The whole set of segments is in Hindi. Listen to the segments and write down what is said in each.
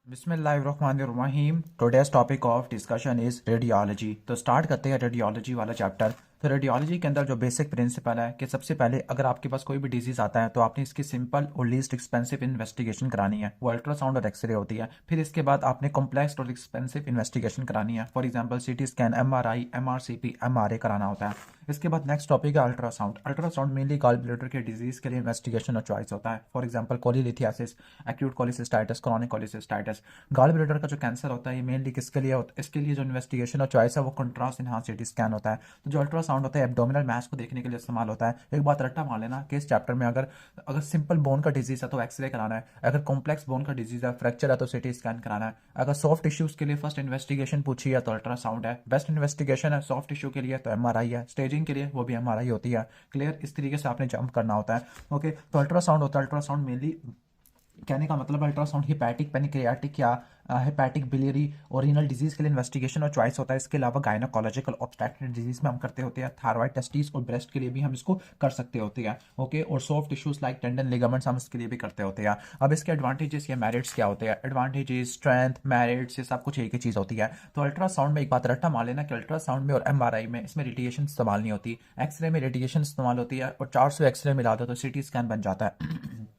बिस्मिल्लाहिर्रहमानिर्रहीम। Today's topic of discussion is radiology. तो स्टार्ट करते हैं रेडियोलॉजी वाला चैप्टर। तो रेडियोलॉजी के अंदर जो बेसिक प्रिंसिपल है कि सबसे पहले अगर आपके पास कोई भी डिजीज़ आता है तो आपने इसकी सिंपल और लीस्ट एक्सपेंसिव इन्वेस्टिगेशन करानी है, वो अल्ट्रासाउंड और एक्सरे होती है। फिर इसके बाद आपने कॉम्प्लेक्स और एक्सपेंसिव इन्वेस्टिगेशन करानी है, for example CT scan, MRI, MRCP, MRA कराना होता है। इसके बाद नेक्स्ट टॉपिक है ultrasound. Ultrasound mainly gall bladder के डिजीज़ के लिए इन्वेस्टिगेशन और चॉइस होता है, for example cholelithiasis, acute cholecystitis, chronic cholecystitis. Gall bladder का जो कैंसर होता है ये मेनली किसके लिए होता है, इसके लिए जो इन्वेस्टिगेशन और चॉइस है वो कंट्रास्ट इनहांस सीटी स्कैन होता है। तो जो अल्ट्रासाउंड होता है एब्डोमिनल मास को देखने के लिए इस्तेमाल होता है। एक बात रट्टा मार लेना कि इस चैप्टर में अगर अगर सिंपल बोन का डिजीज है तो एक्सरे कराना है, अगर कॉम्प्लेक्स बोन का डिजीज है, फ्रैक्चर है, तो सीटी स्कैन कराना है। अगर सॉफ्ट टिश्यूज के लिए फर्स्ट इन्वेस्टिगेशन पूछी है तो अल्ट्रासाउंड है। बेस्ट इन्वेस्टिगेशन है सॉफ्ट टिश्यू के लिए तो एमआरआई है। स्टेजिंग के लिए वो भी एमआरआई होती है। क्लियर? इस तरीके से आपने जंप करना होता है। ओके, तो अल्ट्रासाउंड होता है। अल्ट्रासाउंड मेनली कहने का मतलब अल्ट्रासाउंड हिपैटिक, पेनिक्रियाटिक या हेपैटिक, बिलियरी और रीनल डिजीज के लिए इन्वेस्टिगेशन और चॉइस होता है। इसके अलावा गायनोकोलॉजिकल ऑब्स्टेट्रिक डिजीज में हम करते होते हैं, थायराइड, टेस्टिस और ब्रेस्ट के लिए भी हम इसको कर सकते होते हैं। ओके, और soft tissues like tendon, ligaments हम इसके लिए भी करते होते हैं। अब इसके एडवांटेजेस या मेरिट्स क्या होते हैं? एडवांटेजेस, स्ट्रेंथ, मेरिट्स, ये सब कुछ एक ही चीज़ होती है। तो अल्ट्रासाउंड में एक बात रट्टा मार लेना कि अल्ट्रासाउंड में और एमआरआई में इसमें रेडिएशन इस्तेमाल नहीं होती, एक्सरे में रेडिएशन इस्तेमाल होती है। और 400 एक्सरे मिला दो तो सिटी स्कैन बन जाता है।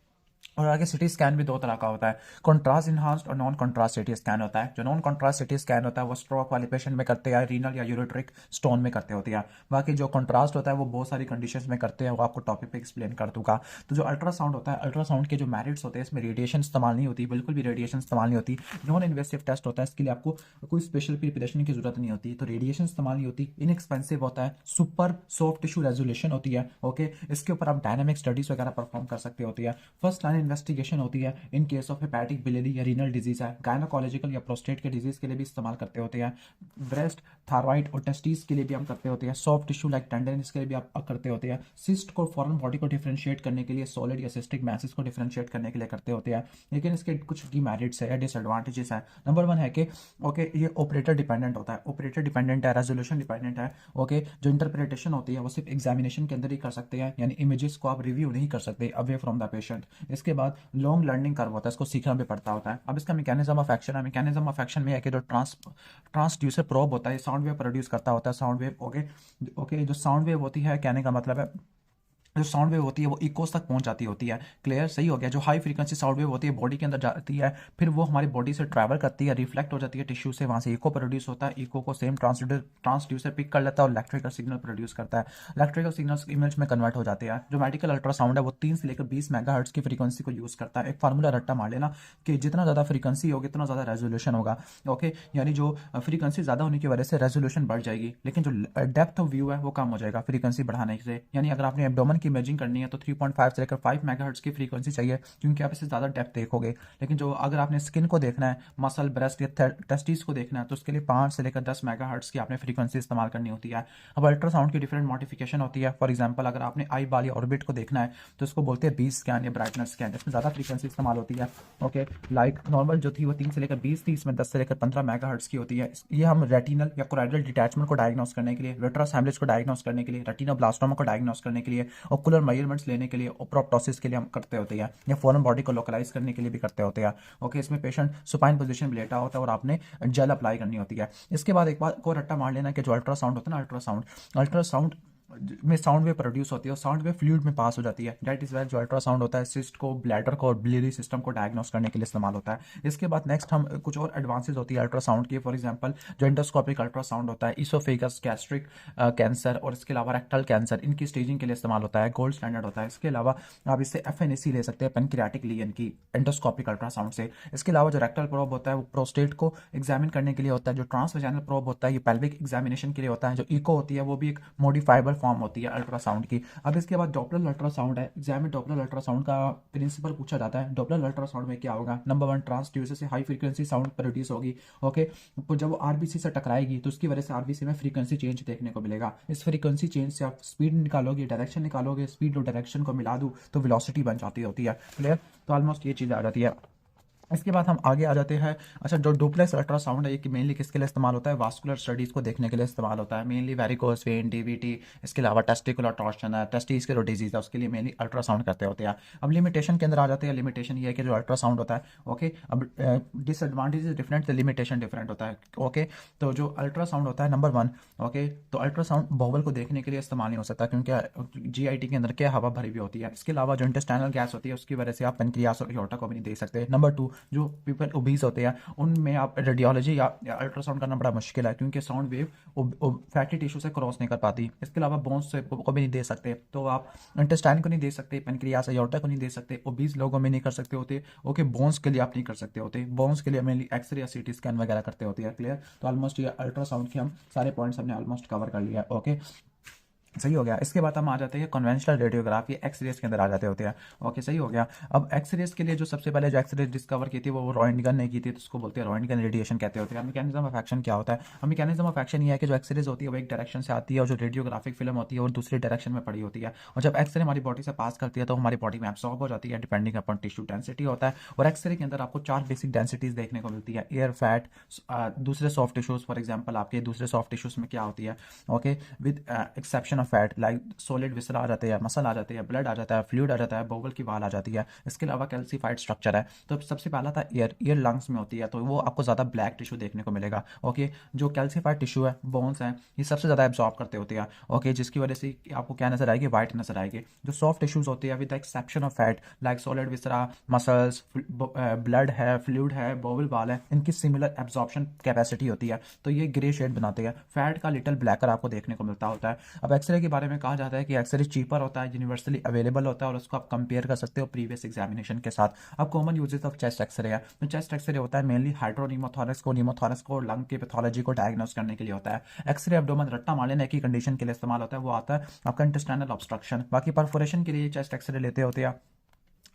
और आगे सिटी स्कैन भी दो तरह का होता है, कॉन्ट्रास्ट इन्हांस्ड और नॉन कॉन्ट्रास्ट सिटी स्कैन होता है। जो नॉन कॉन्ट्रास्ट सिटी स्कैन होता है वो स्ट्रोक वाले पेशेंट में करते हैं, रीनल या यूरेट्रिक स्टोन में करते होते हैं। बाकी जो कॉन्ट्रास्ट होता है वो बहुत सारी कंडीशंस में करते हैं, वो आपको टॉपिक पे एक्सप्लेन कर दूंगा। तो जो अल्ट्रासाउंड होता है, अल्ट्रासाउंड के जो मेरिट्स होते हैं इसमें रेडिएशन इस्तेमाल नहीं होती, बिल्कुल भी रेडिएशन इस्तेमाल नहीं होती। नॉन इन्वेसिव टेस्ट होता है, इसके लिए आपको कोई स्पेशल प्रिपरेशन की जरूरत नहीं होती, तो रेडिएशन इस्तेमाल नहीं होती। इनएक्सपेंसिव होता है, सुपर सॉफ्ट टिश्यू रेजोल्यूशन होती है। ओके, इसके ऊपर आप डायनामिक स्टडीज वगैरह परफॉर्म कर सकते होती है। फर्स्ट लाइन इन्वेस्टिगेशन होती है in case of hepatic, biliary या रीनल डिजीज है। गायनोकोलॉजिकल या प्रोस्टेट के डिजीज के लिए भी इस्तेमाल करते होते हैं। ब्रेस्ट, थायराइड और टेस्टिस के लिए भी हम करते होते हैं। सॉफ्ट टिश्यू लाइक टेंडन इसके लिए भी आप करते होते हैं। सिस्ट को, फॉरेन बॉडी को डिफरेंशिएट करने के लिए, सॉलिड या सिस्टिक मैसेज को डिफरेंशिएट करने के लिए करते होते हैं। लेकिन इसके कुछ डिमेरिट्स है या डिसएडवांटेजेस है। नंबर वन है कि ओके, ये ऑपरेटर डिपेंडेंट होता है, ऑपरेटर डिपेंडेंट है, रेजोल्यूशन डिपेंडेंट है। ओके, जो इंटरप्रिटेशन होती है वो सिर्फ एग्जामिनेशन के अंदर ही कर सकते हैं, यानी इमेजेस को आप रिव्यू नहीं कर सकते अवे फ्रॉम द पेशेंट। इसके बाद लॉन्ग लर्निंग कर्व होता है, इसको सीखना भी पड़ता होता है। अब इसका मैकेनिज्म ऑफ एक्शन है। मैकेनिज्म ऑफ एक्शन में है कि जो ट्रांसड्यूसर प्रोब होता है साउंड वेव प्रोड्यूस करता होता है। साउंड वेव, ओके ओके, जो साउंड वेव होती है, कहने का मतलब है जो साउंड वेव होती है वो इकोस तक पहुंच जाती होती है। क्लियर? सही हो गया। जो हाई फ्रीक्वेंसी साउंड वेव होती है बॉडी के अंदर जाती है, फिर वो हमारी बॉडी से ट्रैवल करती है, रिफ्लेक्ट हो जाती है टिश्यू से, वहां से इको प्रोड्यूस होता है। इको को सेम ट्रांसड्यूसर पिक कर लेता है और इलेक्ट्रिकल सिग्नल प्रोड्यूस करता है। इलेक्ट्रिकल सिग्नल्स इमेज में कन्वर्ट हो जाते हैं। जो मेडिकल अल्ट्रासाउंड है वो 3 से लेकर 20 मेगाहर्ट्ज की फ्रीक्वेंसी को यूज करता है। एक फार्मूला रट्टा मार लेना कि जितना ज्यादा फ्रीक्वेंसी होगी उतना ज्यादा रेजोल्यूशन होगा। ओके, यानी जो फ्रीक्वेंसी ज्यादा होने की वजह से रेजोल्यूशन बढ़ जाएगी, लेकिन जो डेप्थ ऑफ व्यू है वो कम हो जाएगा फ्रीक्वेंसी बढ़ाने से। यानी अगर आपने एब्डोमेन की इमेजिंग करनी है तो 3.5 से लेकर 5 मेगाहर्ट्ज की फ्रीक्वेंसी चाहिए, क्योंकि आप इससे ज़्यादा डेप्थ देखोगे। लेकिन जो अगर आपने स्किन को देखना है, मसल, ब्रेस्ट या टेस्टिस को देखना है, तो उसके लिए 5 से लेकर 10 मेगाहर्ट्ज की आपने फ्रीक्वेंसी इस्तेमाल करनी होती है। अब अल्ट्रासाउंड की डिफरेंट मॉडिफिकेशन होती है। फॉर एग्जाम्पल अगर आपने आई बाल या ऑर्बिट को देखना है तो इसको बोलते हैं बीस स्कैन या ब्राइटनेस स्कैन, इसमें ज़्यादा फ्रीक्वेंसी इस्तेमाल होती है। ओके, लाइक नॉर्मल जो थी वो 3 से लेकर 20 थी, इसमें 10 से लेकर 15 मेगाहर्ट्ज की होती है। ये हम रेटिनल या कोराइडल डिटैचमेंट को डायग्नोस करने के लिए, विट्रस हैमरेज को डायग्नोस करने के लिए, रेटिनोब्लास्टोमा को डायग्नोस करने के लिए, ओकुलर मेजरमेंट्स लेने के लिए, प्रोप्टोसिस के लिए हम करते होते हैं, या फॉरेन बॉडी को लोकलाइज करने के लिए भी करते होते हैं। ओके, इसमें पेशेंट सुपाइन पोजीशन में लेटा होता है और आपने जेल अप्लाई करनी होती है। इसके बाद एक बात को रट्टा मार लेना कि जो अल्ट्रासाउंड होता है ना, अल्ट्रासाउंड में साउंड वेव प्रोड्यूस होती है और साउंड वेव फ्लूइड में पास हो जाती है। दैट इज वाई जो अल्ट्रासाउंड होता है सिस्ट को, ब्लैडर को और बिलियरी सिस्टम को डायग्नोस करने के लिए इस्तेमाल होता है। इसके बाद नेक्स्ट हम कुछ और एडवांसेस होती है अल्ट्रासाउंड की। फॉर एग्जांपल जो एंडोस्कोपिक अल्ट्रासाउंड होता है, इसोफेगस, गैस्ट्रिक कैंसर और इसके अलावा रेक्टल कैंसर, इनकी स्टेजिंग के लिए इस्तेमाल होता है, गोल्ड स्टैंडर्ड होता है। इसके अलावा आप इससे एफएनएसी ले सकते हैं, पेनक्रियाटिक लीजन की, एंडोस्कोपिक अल्ट्रासाउंड से। इसके अलावा जो रेक्टल प्रोब होता है वो प्रोस्टेट को एग्जामिन करने के लिए होता है। जो ट्रांसवेजाइनल प्रोब होता है ये पेल्विक एग्जामिनेशन के लिए होता है। जो इको होती है वो भी एक मॉडिफाइबल फॉर्म होती है अल्ट्रासाउंड की। अब इसके बाद डॉपलर अल्ट्रासाउंड है। एग्जाम में डॉपलर अल्ट्रासाउंड का प्रिंसिपल पूछा जाता है। डॉपलर अल्ट्रासाउंड में क्या होगा? नंबर वन, ट्रांसड्यूसर से हाई फ्रीक्वेंसी साउंड प्रोड्यूस होगी। ओके, तो जब वो आरबीसी से टकराएगी तो उसकी वजह से आरबीसी में फ्रीक्वेंसी चेंज देखने को मिलेगा। इस फ्रीक्वेंसी चेंज से आप स्पीड निकालोगे, डायरेक्शन निकालोगे, स्पीड और डायरेक्शन को मिला दूं तो वेलोसिटी बन जाती होती है। क्लियर? तो ऑलमोस्ट ये चीज़ आ जाती है। इसके बाद हम आगे आ जाते हैं। अच्छा, जो डुप्लेक्स अल्ट्रासाउंड है ये मेनली किसके लिए इस्तेमाल होता है? वास्कुलर स्टडीज़ को देखने के लिए इस्तेमाल होता है, मेनली वेरिकोस वेन, डीवीटी। इसके अलावा टेस्टिकुलर टॉर्शन है, टेस्टिस के जो डिजीज़ है उसके लिए मेनली अल्ट्रासाउंड करते होते हैं। अब लिमिटेशन के अंदर आ जाते हैं। लिमिटेशन ये है कि जो अल्ट्रासाउंड होता है, ओके, अब डिसएडवांटेज डिफरेंट, लिमिटेशन डिफरेंट होता है, ओके। तो जो अल्ट्रासाउंड होता है नंबर वन, ओके, तो अल्ट्रासाउंड बॉवल को देखने के लिए इस्तेमाल नहीं हो सकता क्योंकि जीआईटी के अंदर क्या हवा भरी हुई होती है। इसके अलावा जो इंटेस्टाइनल गैस होती है उसकी वजह से आप पेनक्रियास और एओर्टा को भी नहीं देख सकते। नंबर टू, जो पीपल ओबीज होते हैं उनमें आप रेडियोलॉजी या अल्ट्रासाउंड करना बड़ा मुश्किल है क्योंकि साउंड वेव फैटी टिश्यू से क्रॉस नहीं कर पाती। इसके अलावा बोन्स से को भी नहीं दे सकते, तो आप इंटेस्टाइन को नहीं दे सकते, पेनक्रियास एओर्टा को नहीं दे सकते, ओबीज लोगों में नहीं कर सकते होते, ओके। बोन्स के लिए आप नहीं कर सकते होते, बोन्स के लिए मेनली एक्सरे या सीटी स्कैन वगैरह करते होते हैं, क्लियर। तो ऑलमोस्ट ये अल्ट्रासाउंड के हम सारे पॉइंट्स हमने ऑलमोस्ट कवर कर लिया, ओके, सही हो गया। इसके बाद हम आ जाते हैं कन्वेंशनल रेडियोग्राफी, एक्सरेज के अंदर आ जाते होते हैं, ओके, सही हो गया। अब एक्सरेज के लिए जो सबसे पहले जो एक्सरेज डिस्कवर की थी वो रॉयंटगन ने की थी, तो उसको बोलते हैं रॉयंटगन रेडिएशन कहते होते हैं। मैकेनिज्म ऑफ एक्शन क्या होता है? मैकेनिज्म ऑफ एक्शन ये है कि जो एक्सरेज होती है वो एक डायरेक्शन से आती है और जो रेडियोग्राफिक फिल्म होती है वो दूसरी डायरेक्शन में पड़ी होती है, और जब एक्सरे हमारी बॉडी से पास करती है तो हमारी बॉडी में एब्सॉर्ब हो जाती है डिपेंडिंग अपॉन टिश्यू डेंसिटी होता है। और एक्सरे के अंदर आपको 4 बेसिक डेंसिटीज देखने को मिलती है, एयर, फैट, दूसरे सॉफ्ट टिश्यूज। फॉर एग्जाम्पल आपके दूसरे सॉफ्ट टिश्यूज में क्या होती है, okay, with exception of fat, like solid viscera आ जाते हैं, मसल आ जाते हैं, ब्लड आ जाता है, फ्लूइड आ जाता है, बोवल की वाल आ जाती है। इसके अलावा कैल्सीफाइड स्ट्रक्चर है। तो सबसे पहला था एयर, एयर लंग्स में होती है तो वो आपको ज़्यादा ब्लैक टिश्यू देखने को मिलेगा, ओके। जो कैल्सीफाइड टिश्यू है, बोन्स हैं, ये सबसे ज़्यादा एब्जॉर्ब करते होते हैं, ओके, जिसकी वजह से आपको क्या नजर आएगी? वाइट नजर आएगी। जो सॉफ्ट टिश्यूज होती है with the exception of fat, like solid viscera, muscles, blood है, फ्लूइड है, बोवल वाल है, इनकी सिमिलर एब्जॉर्प्शन कैपेसिटी होती है, तो ये ग्रे शेड बनाते हैं। फैट का लिटिल ब्लैकर आपको देखने को मिलता होता है। अब एक्सरे के बारे में कहा जाता है कि एक्सरे चीपर होता है, यूनिवर्सली अवेलेबल होता है और उसको आप कंपेयर कर सकते हो प्रीवियस एग्जामिनेशन के साथ। अब common usages of chest x ray है, तो चेस्ट एक्सरे होता है मेनली हाइड्रोनीमोथोरक्स को, नीमोथोरक्स को, लंग की पैथोलॉजी को डायग्नोस करने के लिए होता है। एक्सरे एब्डोमेन, रट्टा मार लेने की कंडीशन के लिए इस्तेमाल होता है, वो आता है आपका इंटेस्टाइनल ऑब्स्ट्रक्शन। बाकी परफोरेशन के लिए चेस्ट एक्सरे लेते होते हैं,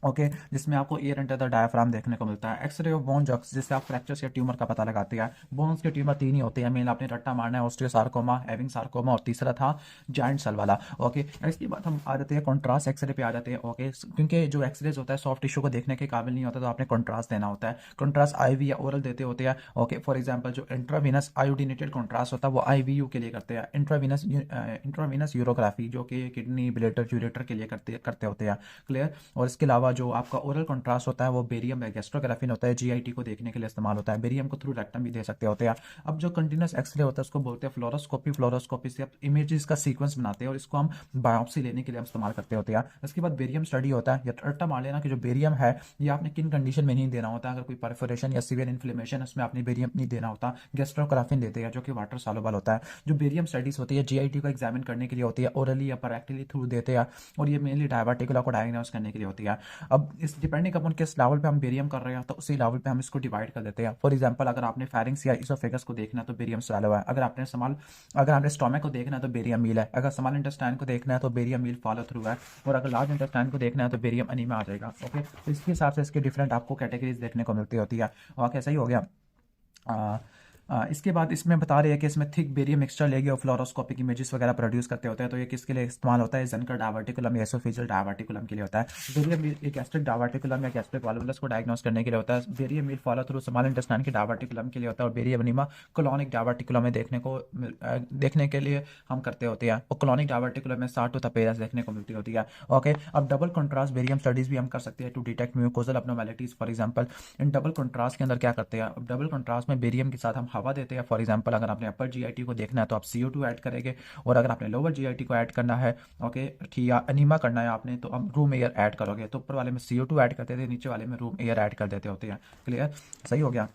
ओके, जिसमें आपको एयर अंडर द डायफ्राम देखने को मिलता है। एक्सरे ऑफ बोन जॉक्स, जिससे आप फ्रैक्चर्स या ट्यूमर का पता लगाते हैं। बोन्स के ट्यूमर 3 ही होते हैं मेन, आपने रट्टा मारना है, ऑस्टियोसार्कोमा, हैविंग सार्कोमा, और तीसरा था जाइंट सेल वाला, ओके। इसके बाद हम आ जाते हैं कॉन्ट्रास्ट एक्सरे पे आ जाते हैं, ओके, क्योंकि जो एक्सरेज होता है सॉफ्ट टिश्यू को देखने के काबिल नहीं होता तो आपने कॉन्ट्रास्ट देना होता है। कॉन्ट्रास्ट आईवी या ओरल देते होते हैं, ओके। फॉर एग्जाम्पल जो इंट्रावीनस आयोडीनेटेड कॉन्ट्रास्ट होता है वो आईवीयू के लिए करते हैं। इंट्रावीनस यूरोग्राफी जो कि किडनी, ब्लेडर, यूरेटर के लिए करते होते हैं, क्लियर। और इसके अलावा जो आपका ओरल कंट्रास्ट होता है वो बेरियम या गैस्ट्रोग्राफिन होता है, जीआईटी को देखने के लिए इस्तेमाल होता है। बेरियम को थ्रू रेक्टम भी दे सकते होते हैं। अब जो कंटिन्यूस एक्सरे होता है उसको बोलते हैं फ्लोरोस्कोपी। फ्लोरोस्कोपी से आप इमेजेस का सीक्वेंस बनाते हैं और इसको हम बायोप्सी लेने के लिए हम इस्तेमाल करते होते हैं। इसके बाद बेरियम स्टडी होता है, या रट्टा मार लेना कि जो बेरियम है ये आपने किन कंडीशन में नहीं देना होता। अगर कोई परफोरेशन या सीवियर इन्फ्लेमेशन उसमें आपने बेरियम नहीं देना होता। गैस्ट्रोग्राफिन देते हैं जो कि वाटर सॉल्युबल होता है। जो बेरियम स्टडीज होती है जीआईटी को एग्जामिन करने के लिए होती है, ओरली या परेक्टली थ्रू देते हैं, और ये मेनली डायबिटिकुला को डायग्नोस करने के लिए होती है। अब इस डिपेंडिंग अपन किस लेवल पे हम बेरियम कर रहे हैं तो उसी लेवल पे हम इसको डिवाइड कर देते हैं। फॉर एग्जांपल अगर आपने फेरिंग्स या इसोफेगस को देखना है तो बेरियम स्वैलो है। अगर आपने स्टोमक को देखना है तो बेरियम मील है। अगर स्मॉल इंटेस्टाइन को देखना है तो बेरियम मील फॉलो थ्रू है। और अगर लार्ज इंटेस्टाइन को देखना है तो बेरियम अनीमा आ जाएगा, ओके। तो इसके हिसाब से इसके डिफरेंट आपको कैटेगरीज देखने को मिलती होती है, ओके, सही हो गया। इसके बाद इसमें बता रहे हैं कि इसमें थिक बेरियम मिक्सचर लेके और फ्लोरोस्कोपिक इमेजेस वगैरह प्रोड्यूस करते होते हैं। तो ये किसके लिए इस्तेमाल होता है? ज़नकर डायवर्टिकुलम या एसोफेजियल डायवर्टिकुलम के लिए होता है। बेरियम मील एक गैस्ट्रिक डायवर्टिकुलम या गैस्ट्रिक वॉल्वुलस को डायग्नोस करने के लिए होता है। Barium meal follow through small intestine के डायवर्टिकुलम के लिए होता है। और बेरियम अनीमा कोलोनिक डायवर्टिकुलम में देखने के लिए हम करते होते हैं। और कोलोनिक डायवर्टिकुलम में सार्ट टू पेयर्स देखने को मिलती होती है, ओके। अब डबल कॉन्ट्रास्ट बेरियम स्टडीज भी हम कर सकते हैं to detect mucosal abnormalities. For example in double contrast के अंदर क्या करते हैं? डबल कॉन्ट्रास्ट में बेरियम के साथ हम हवा देते हैं। फॉर एग्जांपल अगर आपने अपर जीआईटी को देखना है तो आप CO2 ऐड करेंगे, और अगर आपने लोअर जीआईटी को ऐड करना है, ओके, ठीक, या अनीमा करना है आपने, तो हम रूम एयर ऐड करोगे। तो ऊपर वाले में CO2 ऐड करते थे, नीचे वाले में रूम एयर ऐड कर देते होते हैं, क्लियर, सही हो गया।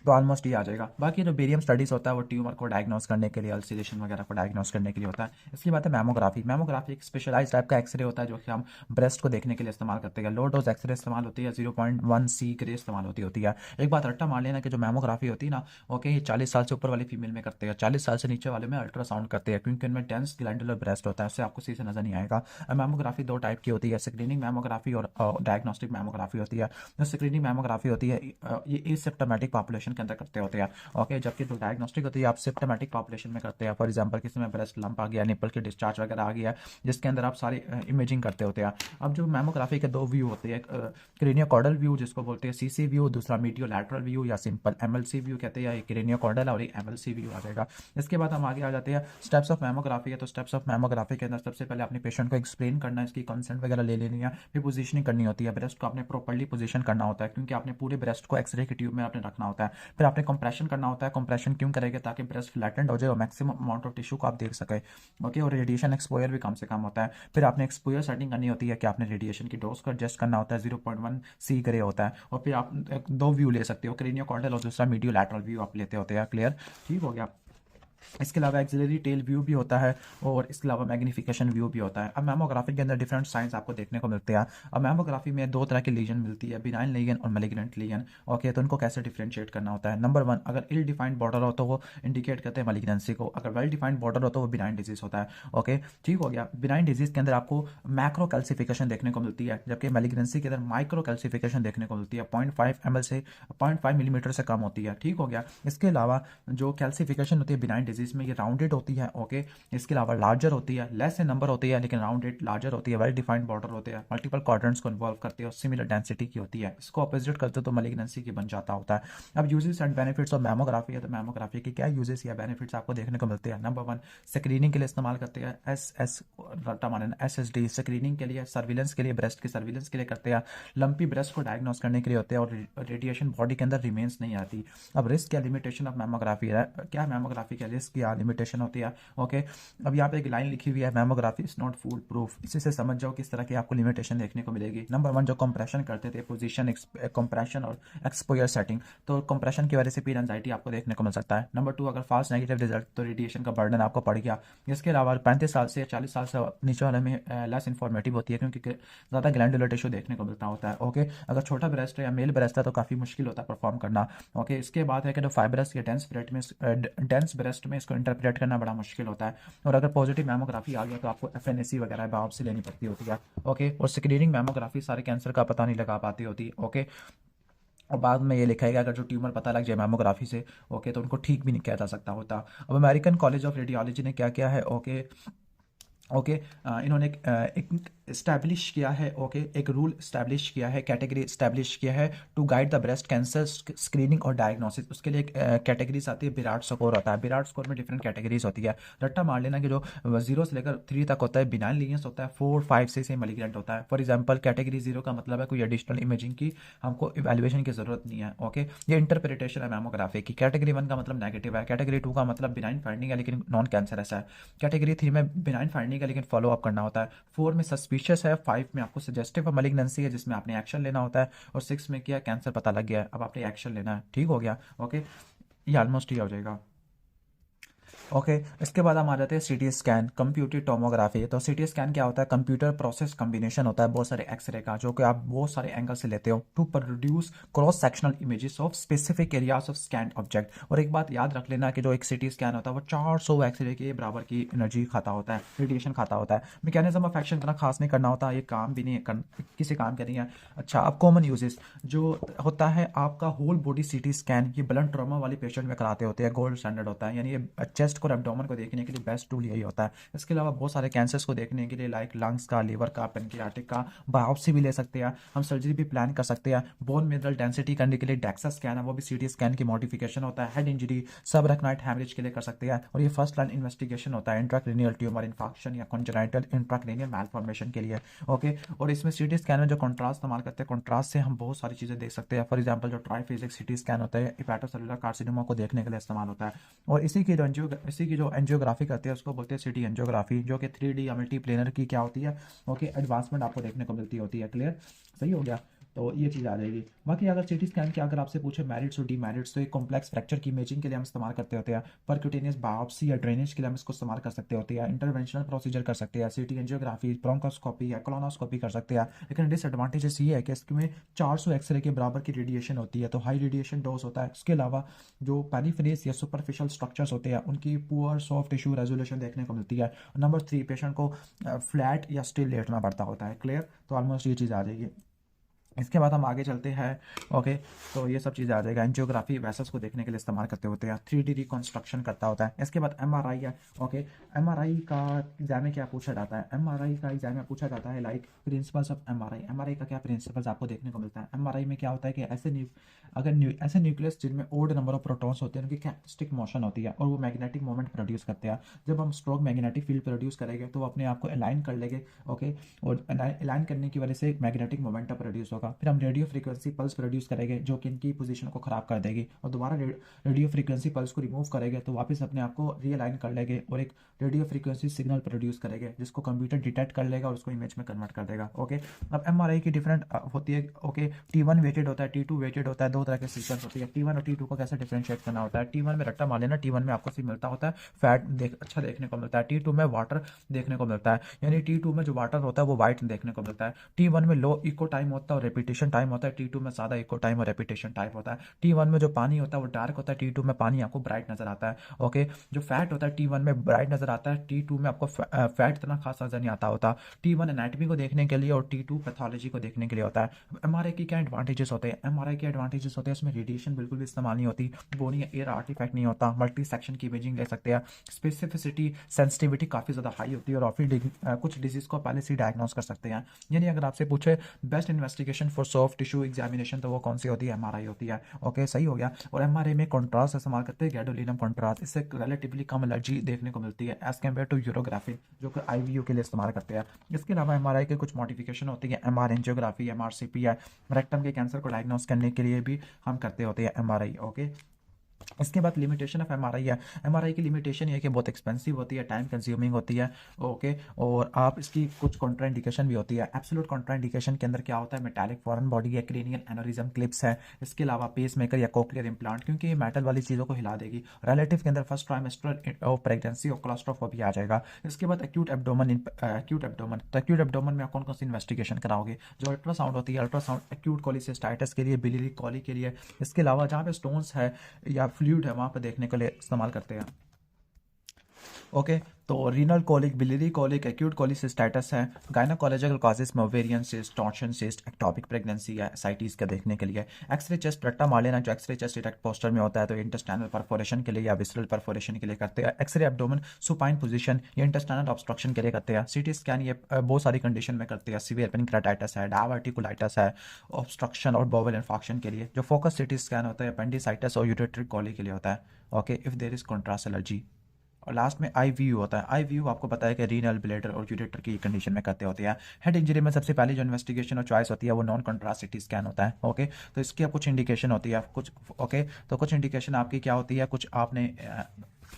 तो ऑलमोस्ट ये आ जाएगा। बाकी जो बेरियम स्टडीज होता है वो ट्यूमर को डायग्नोस करने के लिए, अल्सरेशन वगैरह को डायग्नोस करने के लिए होता है। इसकी बात है मैमोग्राफी। मैमोग्राफी एक स्पेशलाइज टाइप का एक्सरे होता है जो कि हम ब्रेस्ट को देखने के लिए इस्तेमाल करते हैं। लो डोज एक्सरे इस्तेमाल होती है, 0.1 C ग्रे इस्तेमाल होती है। एक बात रट्टा मान लेना कि जो मैमोग्राफी होती है ना, ओके, ये 40 साल से ऊपर वाली फीमेल में करते हैं, 40 साल से नीचे वाले में अल्ट्रासाउंड करते हैं, क्योंकि उनमें डेंस ग्लैंडुलर ब्रेस्ट होता है, उससे आपको सही से नजर नहीं आएगा। मैमोग्राफी 2 टाइप की होती है, स्क्रीनिंग मैमोग्राफी और डायग्नोस्टिक मैमोग्राफी होती है। जो स्क्रीनिंग मैमोग्राफी होती है ये एसिम्प्टोमेटिक पॉपुलेशन पॉपुलेशन के अंदर करते होते हैं, ओके। जबकि जो डायग्नोस्टिक होती है आप सिम्टोमेटिक पॉपुलेशन में करते हैं। फॉर एग्जांपल किसी में ब्रेस्ट लंप आ गया, निपल की डिस्चार्ज वगैरह आ गया, जिसके अंदर आप सारी इमेजिंग करते होते हैं। अब जो मैमोग्राफी के दो व्यू होते हैं, क्रेनियोकॉर्डल व्यू जिसको बोलते हैं सीसी व्यू, दूसरा मीडियो लैटरल व्यू या सिंपल एमएलसी व्यू कहते हैं, या क्रेनियोकॉर्डल और एक एमएलसी व्यू आ जाएगा। इसके बाद हम आगे आ जाते हैं स्टेप्स ऑफ मैमोग्राफी है। तो स्टेप्स ऑफ मैमोग्राफी के अंदर सबसे पहले अपने पेशेंट को एक्सप्लेन करना है, इसकी कंसेंट वगैरह ले लेनी है, फिर पोजीशनिंग करनी होती है, ब्रेस्ट को आपने प्रॉपर्ली पोजीशन करना होता है, क्योंकि आपने पूरे ब्रेस्ट को एक्सरे की ट्यूब में आपने रखना होता है। फिर आपने कंप्रेशन करना होता है। कंप्रेशन क्यों करेंगे? ताकि ब्रेस्ट फ्लैटेंड हो जाए और मैक्सिमम अमाउंट ऑफ टिश्यू को आप देख सके, ओके। और रेडिएशन एक्सपोजर भी कम से कम होता है। फिर आपने एक्सपोजर सेटिंग करनी होती है कि आपने रेडिएशन की डोज को एडजस्ट करना होता है, 0.1 सी करे होता है। और फिर आप दो व्यू ले सकते हो, क्रेनियोकॉर्डल और दूसरा मीडियो लैटरल व्यू आप लेते होते हैं। क्लियर? ठीक हो गया। इसके अलावा एक्सिलरी टेल व्यू भी होता है और इसके अलावा मैग्निफिकेशन व्यू भी होता है। अब मैमोग्राफी के अंदर डिफरेंट साइंस आपको देखने को मिलते हैं। अब मैमोग्राफी में दो तरह की लीजन मिलती है, बिनाइन लीजन और मैलिग्नेंट लीजन, ओके। तो उनको कैसे डिफरेंशिएट करना होता है? नंबर 1, अगर इल डिफाइंड बॉर्डर हो तो वो इंडिकेट करते हैं मैलिग्नेंसी को, अगर वेल डिफाइंड बॉर्डर हो तो वो बिनाइन डिजीज होता है, ओके। ठीक हो गया। बिनाइन डिजीज के अंदर आपको मैक्रो कैल्सिफिकेशन देखने को मिलती है, जबकि मैलिग्नेंसी के अंदर माइक्रो कैल्सिफिकेशन देखने को मिलती है, 0.5 ml से 0.5 मिलीमीटर से कम होती है। ठीक हो गया। इसके अलावा जो कैल्सिफिकेशन होती है बिनाइन डिजीज में, ये राउंडेड होती है, ओके। इसके अलावा लार्जर होती है, लेस इन नंबर होती है, लेकिन राउंडेड लार्जर होती है, वेल डिफाइंड बॉर्डर होते हैं, मल्टीपल क्वाड्रेंट्स को इन्वॉल्व करते हैं और सिमिलर डेंसिटी की होती है। इसको अपोजिट करते तो मैलिग्नेंसी की बन जाता होता है। अब uses and benefits of mammography है। तो मैमोग्राफी के क्या यूजेस या बेनिफिट्स आपको देखने को मिलते हैं? नंबर 1, स्क्रीनिंग के लिए इस्तेमाल करते हैं, SSD स्क्रीनिंग के लिए, सर्विलेंस के लिए, ब्रेस्ट की सर्विलेंस के लिए करते हैं, लंपी ब्रेस्ट को डायग्नोस करने के लिए होते हैं, और रेडिएशन बॉडी के अंदर रिमेन्स नहीं आती। अब रिस्क या लिमिटेशन ऑफ मैमोग्राफी है, क्या मैमोग्राफी का रिस्क या लिमिटेशन होती है, ओके। अब यहाँ पे एक लाइन लिखी हुई है, mammography is not foolproof. इसी से समझ जाओ किस तरह की आपको लिमिटेशन देखने को मिलेगी। नंबर 1, जो कंप्रेशन करते थे, पोजीशन कंप्रेशन और एक्सपोजर सेटिंग, तो कंप्रेशन की वजह से पीर एंजाइटी आपको देखने को मिल सकता है। नंबर 2, अगर फास्ट नेगेटिव रिजल्ट तो रेडिएशन का बर्डन आपको पड़ गया। इसके अलावा 35 साल से 40 साल से नीचे वाले में लेस इन्फॉर्मेटिव होती है, क्योंकि ज़्यादा ग्लैंडुलर टिश्यू देखने को मिलता होता है, ओके। अगर छोटा ब्रेस्ट है या मेल ब्रेस्ट है तो काफ़ी मुश्किल होता है परफॉर्म करना, ओके। इसके बाद है कि जो फाइब्रस या डेंस ब्रेस्ट में इसको इंटरप्रेट करना बड़ा मुश्किल होता है। और अगर पॉजिटिव मैमोग्राफी आ गया तो आपको FNAC वगैरह बायोप्सी लेनी पड़ती होती है, ओके। और स्क्रीनिंग मैमोग्राफी सारे कैंसर का पता नहीं लगा पाती होती, ओके। और बाद में ये लिखा है कि अगर जो ट्यूमर पता लग जाए मैमोग्राफी से, ओके, तो उनको ठीक भी नहीं किया जा सकता होता। अब अमेरिकन कॉलेज ऑफ रेडियोलॉजी ने क्या किया है, ओके, ओके। इन्होंने एक इस्टेब्लिश किया है, ओके, एक रूल इस्टेब्लिश किया है, कैटेगरी इस्टेब्लिश किया है to guide the breast cancer screening और डायग्नोसिस। उसके लिए कैटेगरीज आती है, बिराट स्कोर होता है। बिराट स्कोर में डिफरेंट कैटेगरीज होती है। रट्टा मार लेना कि जो 0 से लेकर 3 तक होता है बिनाइन लीनियस होता है, 4, 5, 6 से मैलिग्नेंट होता है। फॉर एग्जाम्पल कैटेगरी 0 का मतलब है कोई एडिशनल इमेजिंग की हमको इवेल्युएशन की जरूरत नहीं है, ओके। ये इंटरप्रिटेशन है मैमोग्राफी की। कैटेगरी 1 का मतलब नेगेटिव है, कैटेगरी 2 का मतलब बिनाइन फाइंडिंग है लेकिन नॉन कैंसरस है, कैटेगरी 3 में बिनाइन फाइंडिंग है लेकिन फॉलो अप करना होता है, 4 में सस्पिशियस है, 5 में आपको सजेस्टिव मैलिग्नेंसी है जिसमें आपने एक्शन लेना होता है, और 6 में क्या कैंसर पता लग गया है, अब आपने एक्शन लेना है। ठीक हो गया, ओके। ये ऑलमोस्ट ये हो जाएगा, ओके। इसके बाद हम आ जाते हैं सीटी स्कैन, कंप्यूटेड टोमोग्राफी। तो सीटी स्कैन क्या होता है? कंप्यूटर प्रोसेस कॉम्बिनेशन होता है बहुत सारे एक्सरे का, जो कि आप बहुत सारे एंगल से लेते हो to produce cross sectional images of specific areas of scan object. और एक बात याद रख लेना कि जो एक सीटी स्कैन होता है वो 400 एक्सरे के बराबर की एनर्जी खाता होता है, रेडिएशन खाता होता है। मैकेनिज्म ऑफ एक्शन इतना खास नहीं करना होता, ये काम भी नहीं किसी काम का नहीं है। अच्छा, अब कॉमन यूजेस जो होता है आपका होल बॉडी सीटी स्कैन, ये ब्लड ट्रॉमा वाले पेशेंट में कराते होते हैं, गोल्ड स्टैंडर्ड होता है, यानी ये चेस्ट और एब्डोमेन को देखने के लिए बेस्ट टूल यही होता है। इसके अलावा बहुत सारे कैंसर्स को देखने के लिए लाइक लंग्स का, लीवर का, पेनक्रियाटिक का बायोप्सी भी ले सकते हैं, हम सर्जरी भी प्लान कर सकते हैं। बोन मिनरल डेंसिटी करने के लिए डेक्सा स्कैन है, वो भी सीटी स्कैन की मॉडिफिकेशन होता है। हेड इंजरी, सब रेकनाइट हैमरेज के लिए कर सकते हैं, और ये फर्स्ट लाइन इन्वेस्टिगेशन होता है इंट्राक्रेनियल ट्यूमर इन्फेक्शन या कॉन्जेनाइटल इंट्राक्रेनियल मैलफॉर्मेशन के लिए, ओके। और इसमें सीटी स्कैन में जो कॉन्ट्रास्ट इस्तेमाल करते हैं, कॉन्ट्रास्ट से हम बहुत सारी चीज़ें देख सकते हैं। फॉर एग्जाम्पल जो ट्राइफेजिक सीटी स्कैन होता है हेपेटोसेलुलर कार्सिनोमा को देखने के लिए इस्तेमाल होता है। और इसी की जो एंजियोग्राफी करते हैं उसको बोलते हैं सिटी एंजियोग्राफी, जो कि 3D या मल्टी प्लेनर की क्या होती है, ओके, एडवांसमेंट आपको देखने को मिलती होती है। क्लियर? सही हो गया। तो ये चीज़ आ जाएगी। बाकी अगर सीटी स्कैन की अगर आपसे पूछे मेरिट्स और डीमेरिट्स, तो एक कॉम्प्लेक्स फ्रैक्चर की इमेजिंग के लिए हम इस्तेमाल करते होते हैं, परक्यूटेनियस बायोप्सी या ड्रेनेज के लिए हम इसको इस्तेमाल कर सकते होते हैं, इंटरवेंशनल प्रोसीजर कर सकते हैं, सिटी एंजियोग्राफी, ब्रोंकोस्कोपी या कोलोनोस्कोपी कर सकते हैं। लेकिन डिसएडवांटेजेस ये है कि इसमें 400 एक्सरे के बराबर की रेडिएशन होती है, तो हाई रेडिएशन डोज होता है। उसके अलावा जो पेरिफेरल्स या सुपरफिशियल स्ट्रक्चर्स होते हैं उनकी पुअर सॉफ्ट टिश्यू रेजोल्यूशन देखने को मिलती है। नंबर 3, पेशेंट को फ्लैट या स्टिल लेटना पड़ता होता है। क्लियर? तो ऑलमोस्ट ये चीज़ आ जाएगी। इसके बाद हम आगे चलते हैं। ओके, तो ये सब चीज़ें आ जाएगा। एंजियोग्राफी वेसल्स को देखने के लिए इस्तेमाल करते होते हैं। 3D रिकॉन्स्ट्रक्शन करता होता है। इसके बाद एमआरआई है। ओके, एमआरआई का एग्जाम में क्या पूछा जाता है? एमआरआई का एग्जाम में पूछा जाता है like principles of MRI. MRI का क्या प्रिंसिपल्स आपको देखने को मिलता है? एमआरआई में क्या होता है कि ऐसे न्यूक्लियस जिनमें ओड नंबर ऑफ प्रोटॉन्स होते हैं, उनकी कैरेक्टरिस्टिक मोशन होती है और वो मैग्नेटिक मोमेंट प्रोड्यूस करते हैं। जब हम स्ट्रॉन्ग मैग्नेटिक फील्ड प्रोड्यूस करेंगे तो वो अपने आप को अलाइन कर लेंगे। ओके, और अलाइन करने की वजह से एक मैग्नेटिक मोमेंटम प्रोड्यूस होगा। फिर हम रेडियो फ्रीक्वेंसी पल्स प्रोड्यूस करेंगे जो कि इनकी पोजीशन को खराब कर देगी, और दोबारा रेडियो फ्रीक्वेंसी पल्स को रिमूव करेंगे तो वापस अपने आप को रीअलाइन कर लेंगे और एक रेडियो फ्रीक्वेंसी सिग्नल प्रोड्यूस करेंगे जिसको कंप्यूटर डिटेक्ट कर लेगा और उसको इमेज में कन्वर्ट कर देगा। ओके, अब एमआरआई की डिफरेंट होती है। ओके, T1 वेटेड होता है, T2 वेटेड होता है। दो तरह के सीक्वेंस होती है। T1 और T2 को कैसे डिफरेंशिएट करना होता है? T1 में रट्टा मार लेना, T1 में आपको सिर्फ मिलता होता है फैट अच्छा देखने को मिलता है। T2 में वाटर देखने को मिलता है, यानी T2 में जो वाटर होता है वो वाइट देखने को मिलता है। T1 में लो इको टाइम होता है और रेपिटेशन टाइम होता है। T2 में ज़्यादा इको टाइम और रेपिटेशन टाइम होता है। T1 में जो पानी होता है वो डार्क होता है, T2 में पानी आपको ब्राइट नजर आता है। ओके, जो फैट होता है T1 में ब्राइट नजर आता है, T2 में आपको फैट इतना खास नजर नहीं आता होता। T1 एनाटॉमी को देखने के लिए और T2 पैथोलॉजी को देखने के लिए होता है। एमआरआई की क्या एडवांटेजेस होते हैं? एमआरआई के एडवांटेजेस होते हैं इसमें रेडिएशन बिल्कुल भी इस्तेमाल नहीं होती, बोनी एयर आर्टिफैक्ट नहीं होता, मल्टी सेक्शन की इमेजिंग ले सकते हैं, स्पेसिफिसिटी सेंसिटिविटी काफ़ी ज़्यादा हाई होती है और फिर कुछ डिजीज को पहले से डायग्नोस कर सकते हैं। यानी अगर आपसे पूछे best investigation for soft tissue examination तो वो कौन सी होती है? एमआरआई होती है। ओके, सही हो गया। और एमआरआई में कॉन्ट्रास्ट इस्तेमाल करते हैं, गैडोलिनम कॉन्ट्रास्ट। इससे रिलेटिवली कम एलर्जी देखने को मिलती है एज कम्पेयर टू यूरोग्राफी जो कि आईवीयू के लिए इस्तेमाल करते हैं। इसके अलावा एमआरआई के कुछ मॉडिफिकेशन होती है। एमआर एंजियोग्राफी, एमआरसीपी है, रेक्टम के कैंसर को डायग्नोस करने के लिए भी हम करते होते हैं एमआरआई। ओके, इसके बाद लिमिटेशन ऑफ एमआरआई है। एमआरआई की लिमिटेशन ये है कि बहुत एक्सपेंसिव होती है, टाइम कंज्यूमिंग होती है। ओके, और आप इसकी कुछ कॉन्ट्राइंडिकेशन भी होती है। एब्सोल्यूट कॉन्ट्राइंडिकेशन के अंदर क्या होता है? मेटालिक फॉरेन बॉडी है, क्रेनियल एनोरिज्म क्लिप्स है, इसके अलावा पेस मेकर या कोक्लियर इम्प्लांट, क्योंकि ये मेटल वाली चीज़ों को हिला देगी। रिलेटिव के अंदर फर्स्ट ट्राइमेस्टर ऑफ प्रेगनेंसी और कोलोस्ट्रोफोबी आ जाएगा। इसके बाद एक्यूट एब्डोमन तो एक्यूट एब्डोमन में आप कौन कौन सी इन्वेस्टिगेशन कराओगे? जो अल्ट्रासाउंड होती है, अल्ट्रासाउंड एक्यूट कोलिसिस्टाइटिस के लिए, बिलियरी कॉली के लिए। इसके अलावा जहाँ पे स्टोन्स है या फ्लूइड है वहाँ पर देखने के लिए इस्तेमाल करते हैं। ओके, तो renal colic, biliary colic, acute cholecystitis है। गायनोकोलॉजिकल कॉजेज में ovarian cyst, torsion cyst, ectopic pregnancy है, एसाइटिस का देखने के लिए। एक्सरे चेस्ट रट्टा मार लेना, जो एक्सरे चेस्ट डायरेक्ट पोस्टर में होता है तो इंटेस्टाइनल परफोरेशन के लिए या विसरल परफोरेशन के लिए करते हैं। एक्सरे एब्डोमेन सुपाइन पोजीशन या इंटेस्टाइनल ऑब्स्ट्रक्शन के लिए करते हैं। सीटी स्कैन ये बहुत सारी कंडीशन में करते हैं। सीवियर पेनक्रेटाइटिस है, डायवर्टिकुलाइटिस है, ऑब्स्ट्रक्शन और बोवल इन्फेक्शन के लिए। जो फोकस सीटी स्कैन होता है अपेंडिसाइटिस और यूरेट्रिक कॉली के लिए होता है। Okay, if there is contrast allergy. और लास्ट में आईवीयू होता है। आईवीयू आपको पता है कि रीनल, ब्लैडर और यूरेटर की कंडीशन में करते होते हैं। हेड इंजरी में सबसे पहले जो इन्वेस्टिगेशन और चॉइस होती है वो नॉन कॉन्ट्रास्ट सीटी स्कैन होता है। ओके, तो इसकी कुछ इंडिकेशन होती है कुछ। ओके, तो कुछ इंडिकेशन आपकी क्या होती है? कुछ आपने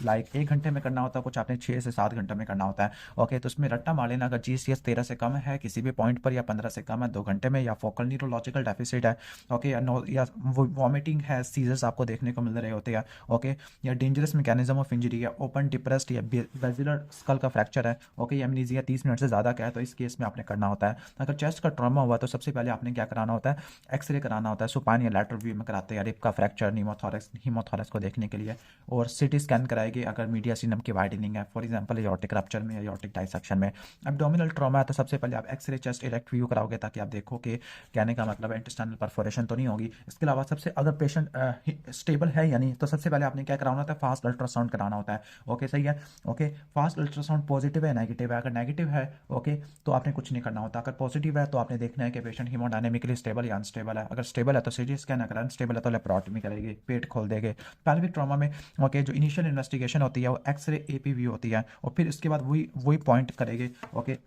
लाइक 1 घंटे में करना होता है, कुछ आपने 6 से 7 घंटे में करना होता है। ओके, तो उसमें रट्टा मार लेना, अगर GCS 13 से कम है किसी भी पॉइंट पर या 15 से कम है 2 घंटे में, या फोकल न्यूरोलॉजिकल डेफिसिट है। ओके, या वॉमिटिंग है, सीजर्स आपको देखने को मिल रहे होते हैं। ओके, या डेंजरस मैकेनिज्म ऑफ इंजरी है, ओपन डिप्रेस्ड या बेजिलर स्कल का फ्रैक्चर है। ओके, या एमनीजिया 30 मिनट से ज़्यादा का है तो इस केस में आपने करना होता है। अगर चेस्ट का ट्रॉमा हुआ तो सबसे पहले आपने क्या कराना होता है? एक्सरे कराना होता है। सुपाइन या लैटरल व्यू में कराते हैं, रिप का फ्रैक्चर, हीमोथोरैक्स को देखने के लिए। और सीटी स्कैन कराएगी अगर मीडिया सिनम की वाइडनिंग है, फॉर एग्जांपल एयोर्टिक रप्चर में या एयोर्टिक डाइसेक्शन में। एब्डोमिनल ट्रॉमा है तो सबसे पहले आप एक्सरे चेस्ट इरेक्ट व्यू कराओगे ताकि आप देखो कि कहने का मतलब इंटेस्टाइनल परफोरेशन तो नहीं होगी। इसके अलावा सबसे अगर पेशेंट स्टेबल है यानी तो सबसे पहले आपने क्या कराना होता है? फास्ट अल्ट्रासाउंड कराना होता है। ओके, सही है। ओके, फास्ट अल्ट्रासाउंड पॉजिटिव है, नेगेटिव है? अगर नेगेटिव है ओके तो आपने कुछ नहीं करना होता। अगर पॉजिटिव है तो आपने देखना है कि पेशेंट हीमोडायनेमिकली स्टेबल या अनस्टेबल है। अगर स्टेबल है तो सीटी स्कैन, अगर अनस्टेबल है तो लेप्रोटमी करेगी, पेट खोल देंगे। पेल्विक ट्रॉमा में ओके जो इनिशियल इन्वेस्टिगेशन होती है वो एक्सरे एपीवी होती है और फिर इसके बाद वही पॉइंट करेंगे। ओके,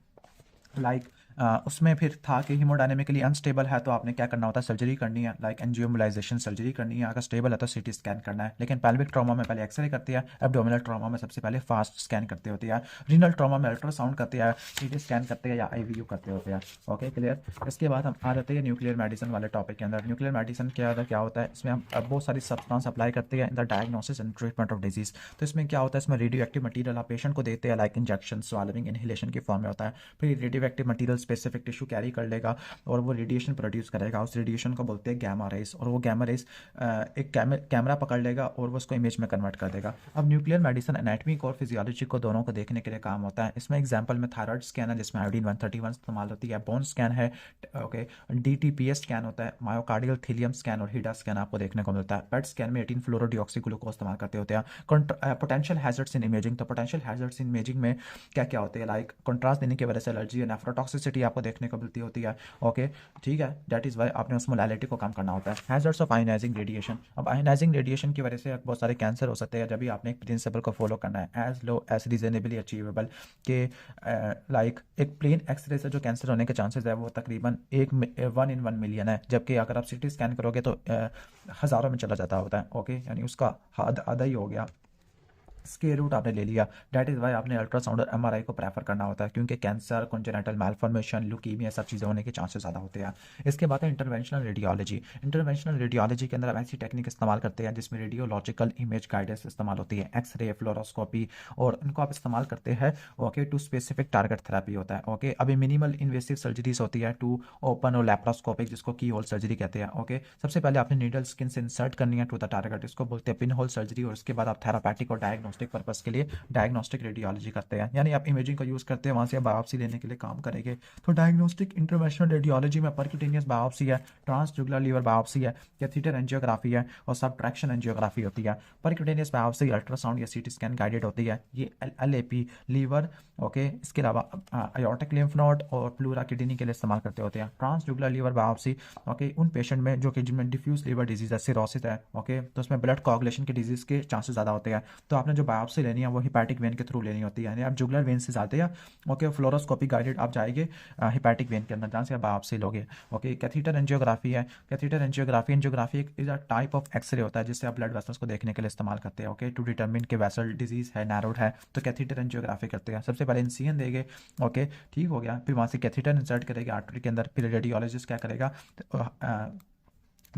लाइक उसमें फिर था कि हीमोडायनेमिकली अनस्टेबल है तो आपने क्या करना होता है? सर्जरी करनी है, लाइक एंजियोमोलाइजेशन सर्जरी करनी है। अगर स्टेबल है तो सीटी स्कैन करना है। लेकिन पेल्विक ट्रॉमा में पहले एक्सरे करते हैं, एब्डोमिनल ट्रॉमा में सबसे पहले फास्ट स्कैन करते होते हैं, रीनल ट्रॉमा में अल्ट्रासाउंड करते हैं, सीटी स्कैन करते हैं या आईवीयू करते होते हैं। Okay, clear. इसके बाद हम आ जाते हैं न्यूक्लियर मेडिसिन वाले टॉपिक के अंदर। न्यूक्लियर मेडिसिन के अंदर क्या होता है? इसमें हम बहुत सारी सब्सटेंस अप्लाई करते हैं in the diagnosis and treatment of disease. तो इसमें क्या होता है? इसमें रेडियो एक्टिव मटीरियल आप पेशेंट को देते हैं, लाइक इंजेक्शन, स्वालविंग, इनहेलेशन की फॉर्म में होता है। फिर radio active material specific tissue carry कर लेगा और वो रेडिएशन प्रोड्यूस करेगा। उस रेडिएशन को बोलते हैं गैमा रेस, और वो गैमा रेस एक कैमरा पकड़ लेगा और वो उसको इमेज में कन्वर्ट कर देगा। अब न्यूक्लियर मेडिसिन एनाटमी को और फिजियोलॉजी को दोनों को देखने के लिए काम होता है। इसमें एग्जांपल में थायराइड स्कैन है जिसमें आयोडीन 131 इस्तेमाल होती है, बोन स्कैन है, ओके, डीटीपीएस स्कैन होता है, मायोकार्डियल थीलियम स्कैन और हीडा स्कैन आपको देखने को मिलता है। पेट स्कैन में 18 फ्लोरोडिऑक्सीग्लूकोज इस्तेमाल करते होते हैं। पोटेंशियल हैजर्ड्स इन इमेजिंग, तो पोटेंशियल हैजर्ड्स इन इमेजिंग में क्या क्या होते हैं, लाइक कंट्रास्ट देने की वजह से एलर्जी या नेफ्रोटॉक्सिसिटी आपको देखने को मिलती होती है। ओके, ठीक है, दैट इज वाई आपने उस मोलैलिटी को कम करना होता है। हैजर्ड्स ऑफ आयनाइजिंग रेडिएशन, अब आयनाइजिंग रेडिएशन की वजह से बहुत सारे कैंसर हो सकते हैं। जब भी आपने एक प्रिंसिपल को फॉलो करना है, as low as reasonably achievable, के लाइक एक प्लेन एक्सरे से जो कैंसर होने के चांसेस है वो तकरीबन 1 in 1 मिलियन है, जबकि अगर आप सिटी स्कैन करोगे तो हज़ारों में चला जाता होता है। ओके, यानी उसका आधा ही हो गया, स्केयर रूट आपने ले लिया। डैट इज़ वाई आपने अल्ट्रासाउंड और एमआरआई को प्रेफर करना होता है, क्योंकि कैंसर, कॉन्जेनिटल मैलफॉर्मेशन, ल्यूकीमिया सब चीज़ें होने के चांसेस ज़्यादा होते हैं। इसके बाद है इंटरवेंशनल रेडियोलॉजी। इंटरवेंशनल रेडियोलॉजी के अंदर आप ऐसी टेक्निक इस्तेमाल करते हैं जिसमें रेडियोलॉजिकल इमेज गाइडेंस इस्तेमाल होती है, एक्सरे, फ्लोरोस्कोपी, और इनको आप इस्तेमाल करते हैं okay to specific target therapy होता है। ओके, अभी मिनिमल इन्वेसिव सर्जरीज होती है टू ओपन और लैप्रोस्कोपिक, जिसको की होल सर्जरी कहते हैं। ओके, सबसे पहले आपने नीडल स्किन से इंसर्ट करनी है टू द टारगेट, इसको बोलते हैं पिन होल सर्जरी, और उसके बाद आप थेरापैटिक और डायग्नोस्टिक पर्पस के लिए डायग्नोस्टिक रेडियोलॉजी करते हैं, यानी आप इमेजिंग का यूज़ करते हैं, वहाँ से बायोप्सी लेने के लिए काम करेंगे। तो डायग्नोस्टिक इंटरवेंशनल रेडियोलॉजी में परक्यूटेनियस बायोप्सी है, ट्रांसजुगुलर लीवर बायोप्सी है, कैथीटर एंजियोग्राफी है, और सबट्रैक्शन एंजियोग्राफी होती है। परक्यूटेनियस बायोप्सी अल्ट्रासाउंड या सीटी स्कैन गाइडेड होती है, ये एलएपी लीवर, ओके, इसके अलावा आयोटिक लिम्फ नोड और प्लूरा किडनी के लिए इस्तेमाल करते होते हैं। ट्रांसजुगुलर लीवर बायोप्सी, ओके, उन पेशेंट में जो कि जिनमें डिफ्यूज लीवर डिजीज है, सिरोसिस है, ओके, तो उसमें ब्लड कोआगुलेशन की डिजीज के चांसेस ज़्यादा होते हैं। तो आपने जो बायोप्सी लेनी है वो हिपैटिक वेन के थ्रू लेनी होती है, यानी आप जुगुलर वेन से जाते हैं, ओके, फ्लोरोस्कोपी गाइडेड आप जाएंगे हिपैटिक वेन के अंदर, जहाँ से आप बायोप्सी लोगे। ओके, कैथीटर एंजियोग्राफी है, catheter angiography is a type of x ray होता है जिससे आप ब्लड वेसल्स को देखने के लिए इस्तेमाल करते हैं, ओके, टू डिटरमिन के वेसल डिजीज है, नैरोड है, तो कैथीटर एंजियोग्राफी करते हैं। सबसे पहले इंसिजन देंगे, ओके, ठीक हो गया, फिर वहाँ से कैथीटर इंसर्ट करेगा आर्टरी के अंदर, फिर रेडियोलॉजिस्ट क्या करेगा,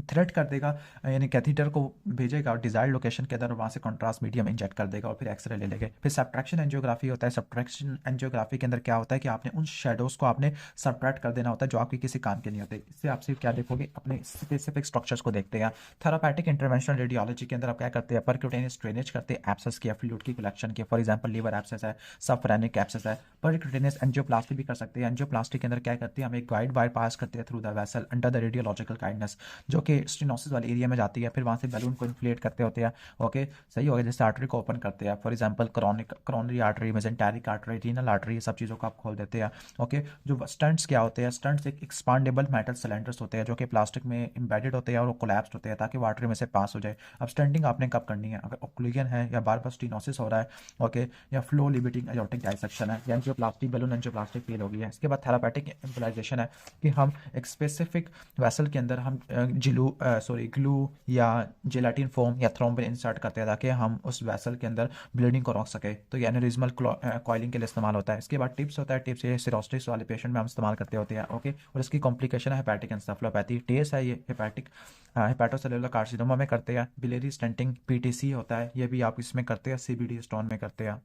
थ्रेड कर देगा, यानी कैथीटर को भेजेगा डिजायर्ड लोकेशन के अंदर, वहाँ से कंट्रास्ट मीडियम इंजेक्ट कर देगा और फिर एक्सरे ले लेंगे। फिर सब्ट्रैक्शन एंजियोग्राफी होता है। सब्ट्रैक्शन एंजियोग्राफी के अंदर क्या होता है कि आपने उन शेडोज़ को आपने सब्ट्रैक्ट कर देना होता है जो आपके किसी काम के नहीं होते। इससे आप सिर्फ क्या देखोगे, अपने स्पेसिफिक स्ट्रक्चर्स को देखते हैं। थेरापैटिक इंटरवेंशनल रेडियोलॉजी के अंदर आप क्या करते हैं, परक्यूटेनियस ड्रेनेज करते हैं, एब्सेस की, फ्लूइड की कलेक्शन की, फॉर एग्जाम्पल लीवर एब्सेस है, सबफ्रेनिक एब्सेस है। परक्यूटेनियस एंजियोप्लास्टी भी कर सकते हैं। एंजियोप्लास्टी के अंदर क्या करते हैं, हम एक गाइड वायर पास करते हैं through the vessel under the radiological guidance, जो कि स्टेनोसिस वाले एरिया में जाती है, फिर वहाँ से बैलून को इन्फ्लेट करते होते हैं। ओके, सही हो गया, जैसे आर्टरी को ओपन करते हैं, for example coronary artery, mesenteric artery, renal artery, ये सब चीज़ों को आप खोल देते हैं। ओके, जो स्टंट्स क्या होते हैं, स्टंट्स एक एक्सपांडेबल मेटल सिलेंडर्स होते हैं जो कि प्लास्टिक में इंबेडेड होते हैं और वो कोलैप्स्ड होते हैं ताकि वो आर्टरी में से पास हो जाए। अब स्टंटिंग आपने कब करनी है, अगर ओक्लूजन है या बार बार स्टेनोसिस हो रहा है, ओके, या फ्लो लिमिटिंग एयोर्टिक डायसेक्शन है, या एंजियोप्लास्टी, बैलून एंजियोप्लास्टी फेल हो गई है। इसके बाद थेरापेटिक एम्बोलाइजेशन है कि हम एक स्पेसिफिक वेसल के अंदर हम ग्लू या जेलाटिन फोम या थ्रोम्बिन इंसर्ट करते हैं ताकि हम उस वेसल के अंदर ब्लीडिंग को रोक सके, तो ये एनेरिज्मल कॉइलिंग के लिए इस्तेमाल होता है। इसके बाद टिप्स होता है, टिप्स ये सिरोसिस वाले पेशेंट में हम इस्तेमाल करते होते हैं। ओके, और इसकी कॉम्प्लिकेशन है हेपेटिक एंसेफेलोपैथी, टेस है, ये हेपेटोसेलुलर कार्सिनोमा में करते हैं। बिलियरी स्टेंटिंग पीटीसी होता है, ये भी आप इसमें करते हैं, सीबीडी स्टोन में करते हैं।